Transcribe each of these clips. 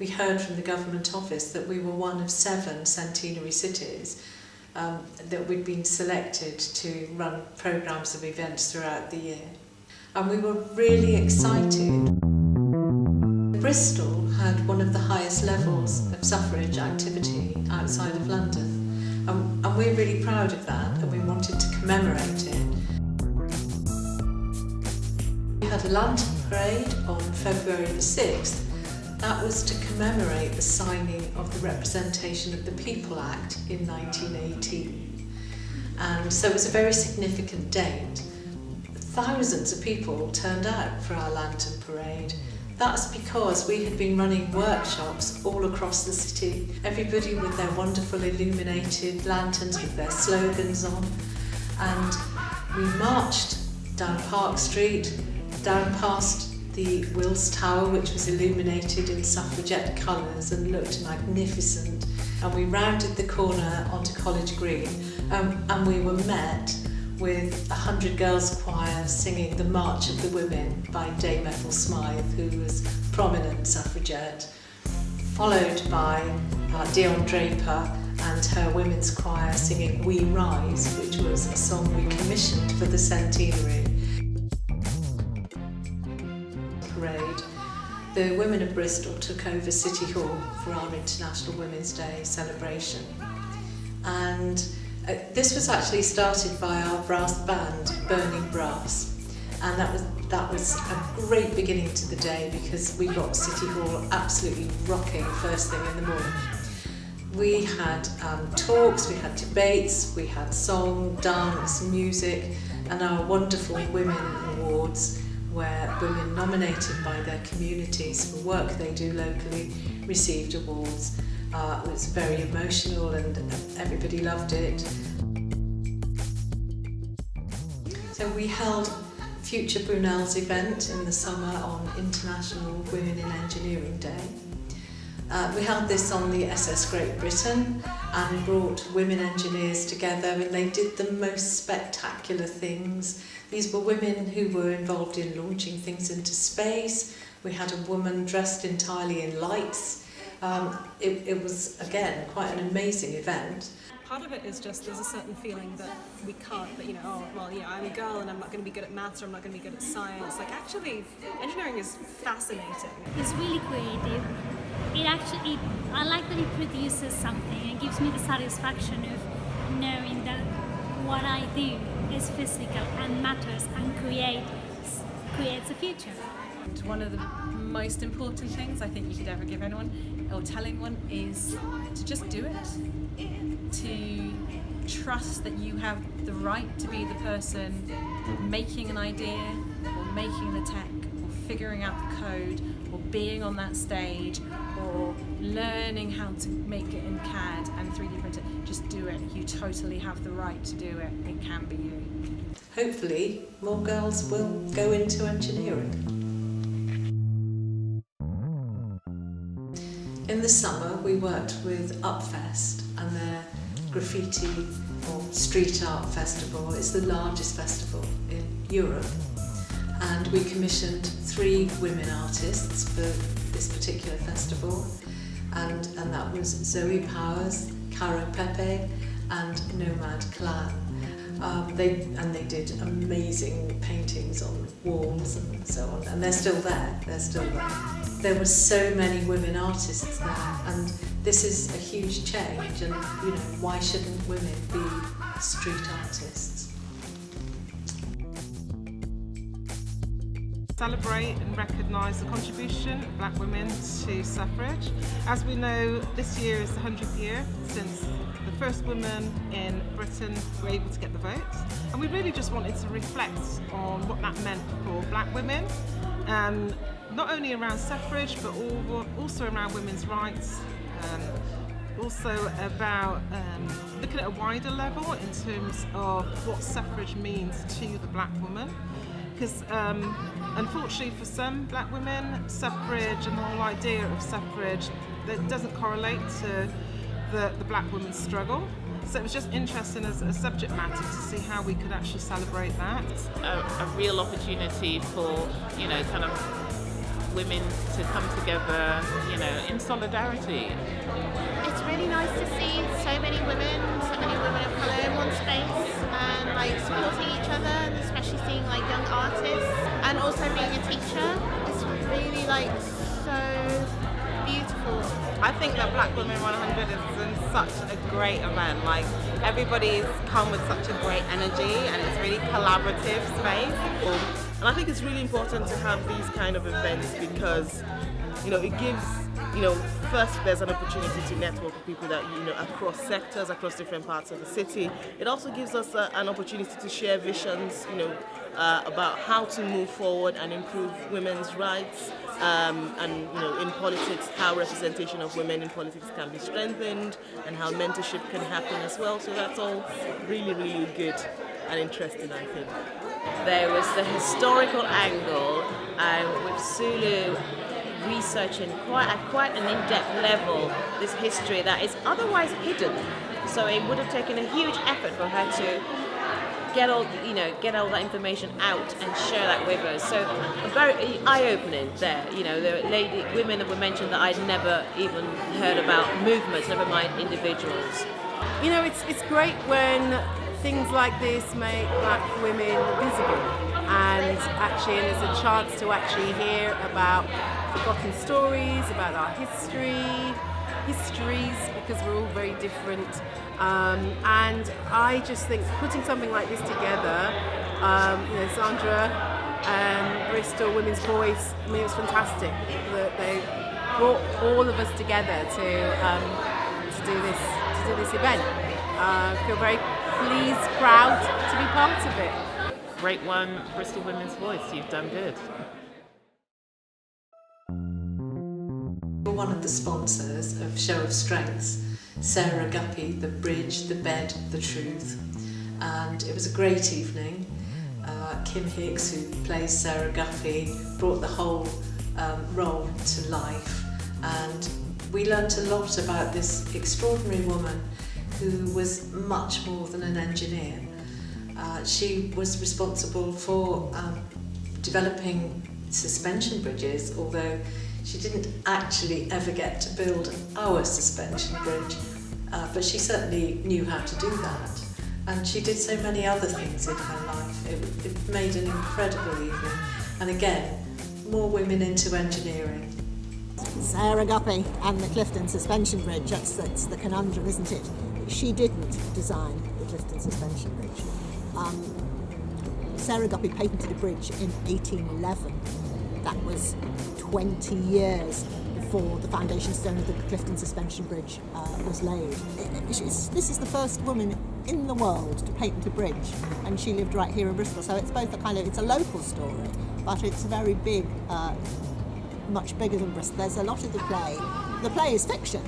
we heard from the government office that we were one of 7 centenary cities that we'd been selected to run programmes of events throughout the year. And we were really excited. Bristol had one of the highest levels of suffrage activity outside of London, and we're really proud of that, and we wanted to commemorate it. We had a lantern parade on February the 6th. That was to commemorate the signing of the Representation of the People Act in 1918. And so it was a very significant date. Thousands of people turned out for our lantern parade. That's because we had been running workshops all across the city, everybody with their wonderful illuminated lanterns with their slogans on. And we marched down Park Street, down past the Wills Tower, which was illuminated in suffragette colours and looked magnificent. And we rounded the corner onto College Green, and we were met with 100 girls choir singing The March of the Women by Dame Ethel Smythe, who was a prominent suffragette, followed by Dion Draper and her women's choir singing We Rise, which was a song we commissioned for the centenary parade. The women of Bristol took over City Hall for our International Women's Day celebration. And this was actually started by our brass band, Burning Brass, and that was a great beginning to the day because we got City Hall absolutely rocking first thing in the morning. We had talks, we had debates, we had song, dance, music, and our wonderful Women Awards, where women nominated by their communities for work they do locally received awards. It was very emotional and everybody loved it. So we held Future Brunel's event in the summer on International Women in Engineering Day. We held this on the SS Great Britain and brought women engineers together, and they did the most spectacular things. These were women who were involved in launching things into space. We had a woman dressed entirely in lights. It was, again, quite an amazing event. Part of it is just there's a certain feeling that we can't, that, I'm a girl and I'm not going to be good at maths or I'm not going to be good at science. Like, actually, engineering is fascinating. It's really creative. I like that it produces something. It gives me the satisfaction of knowing that what I do is physical and matters and creates a future. And one of the most important things I think you could ever give anyone, or tell anyone, is to just do it. To trust that you have the right to be the person making an idea, or making the tech, or figuring out the code, or being on that stage, or learning how to make it in CAD and 3D print it. Just do it. You totally have the right to do it. It can be you. Hopefully, more girls will go into engineering. In the summer, we worked with Upfest and their graffiti or street art festival. It's the largest festival in Europe. And we commissioned 3 women artists for this particular festival. And that was Zoe Powers, Caro Pepe and Nomad Clan. They did amazing paintings on walls and so on, and they're still there. There were so many women artists there, and this is a huge change, and why shouldn't women be street artists? Celebrate and recognise the contribution of black women to suffrage. As we know, this year is the 100th year since the first women in Britain were able to get the vote, and we really just wanted to reflect on what that meant for black women, not only around suffrage but also around women's rights, also about looking at a wider level in terms of what suffrage means to the black woman. Because unfortunately for some black women, suffrage and the whole idea of suffrage, that doesn't correlate to the black woman's struggle. So it was just interesting as a subject matter to see how we could actually celebrate that. A real opportunity for, kind of women to come together, in solidarity. It's really nice to see so many women of colour in one space and supporting each other, and especially seeing young artists, and also being a teacher. It's really so beautiful. I think that Black Women 100 is such a great event. Everybody's come with such a great energy, and it's really collaborative space. And I think it's really important to have these kind of events because, it gives, first there's an opportunity to network with people that, across sectors, across different parts of the city. It also gives us an opportunity to share visions, about how to move forward and improve women's rights. In politics, how representation of women in politics can be strengthened and how mentorship can happen as well. So that's all really, really good and interesting, I think. There was the historical angle with Sulu researching at quite an in-depth level this history that is otherwise hidden. So it would have taken a huge effort for her to get all that information out and share that with us. So very eye-opening there. The women that were mentioned that I'd never even heard about movements, never mind individuals. It's great when things like this make Black women visible, and it's a chance to actually hear about forgotten stories, about our histories, because we're all very different. And I just think putting something like this together, Sandra, Bristol Women's Voice, it was fantastic that they brought all of us together to do this event. I feel very pleased, proud to be part of it. Great one, Bristol Women's Voice. You've done good. We're one of the sponsors of Show of Strengths, Sarah Guppy, The Bridge, The Bed, The Truth, and it was a great evening. Kim Hicks, who plays Sarah Guppy, brought the whole role to life, and we learnt a lot about this extraordinary woman who was much more than an engineer. She was responsible for developing suspension bridges, although she didn't actually ever get to build our suspension bridge, but she certainly knew how to do that. And she did so many other things in her life. It made an incredible evening. And again, more women into engineering. Sarah Guppy and the Clifton Suspension Bridge, that's the conundrum, isn't it? She didn't design the Clifton Suspension Bridge. Sarah Guppy patented a bridge in 1811. That was 20 years before the foundation stone of the Clifton Suspension Bridge was laid. This is the first woman in the world to patent a bridge, and she lived right here in Bristol. So it's both it's a local story, but it's very big, much bigger than Bristol. There's a lot of the play. The play is fiction.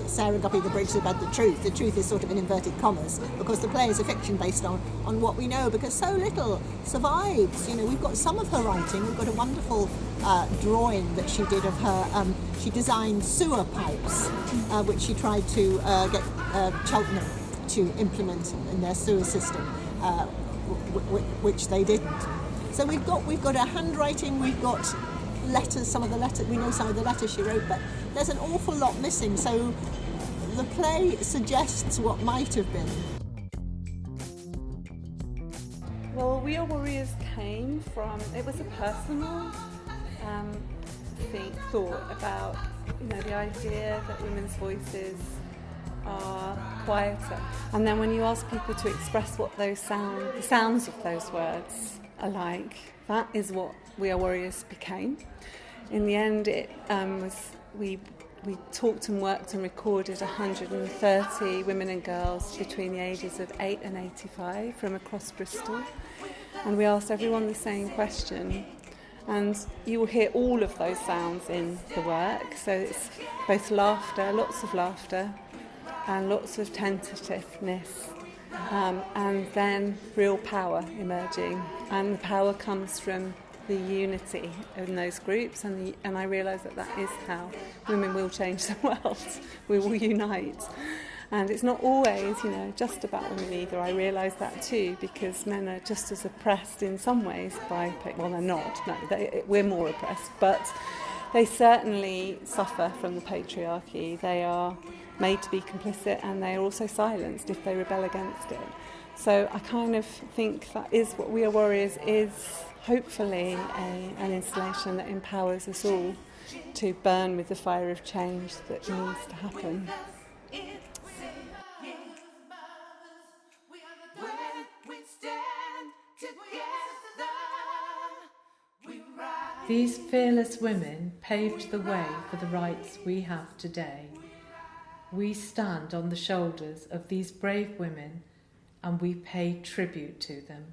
Sarah Guppy, The Bridge, The Bed, The Truth. The truth is sort of in inverted commas, because the play is a fiction based on what we know, because so little survives. We've got some of her writing. We've got a wonderful drawing that she did of her. She designed sewer pipes, which she tried to get Cheltenham to implement in their sewer system, which they didn't. So we've got her handwriting. We've got letters. We know some of the letters she wrote, but there's an awful lot missing. So the play suggests what might have been. Well, We Are Warriors came from, it was a personal thought about the idea that women's voices are quieter. And then when you ask people to express what the sounds of those words are like, that is what We Are Warriors became. In the end, it was we talked and worked and recorded 130 women and girls between the ages of 8 and 85 from across Bristol. And we asked everyone the same question. And you will hear all of those sounds in the work. So it's both laughter, lots of laughter, and lots of tentativeness. And then real power emerging. And the power comes from the unity in those groups, and I realise that is how women will change the world. We will unite, and it's not always just about women either. I realise that too, because men are just as oppressed in some ways by, well, they're not. No, we're more oppressed, but they certainly suffer from the patriarchy. They are made to be complicit, and they are also silenced if they rebel against it. So I kind of think that is what We Are Warriors is, hopefully an installation that empowers us all to burn with the fire of change that needs to happen. These fearless women paved the way for the rights we have today. We stand on the shoulders of these brave women and we pay tribute to them,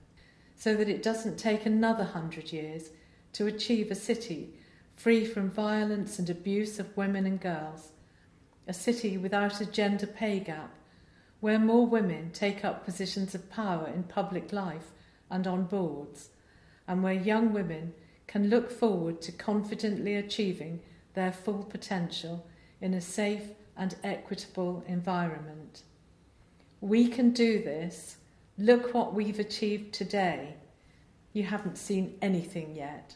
so that it doesn't take another 100 years to achieve a city free from violence and abuse of women and girls, a city without a gender pay gap, where more women take up positions of power in public life and on boards, and where young women can look forward to confidently achieving their full potential in a safe and equitable environment. We can do this. Look what we've achieved today. You haven't seen anything yet.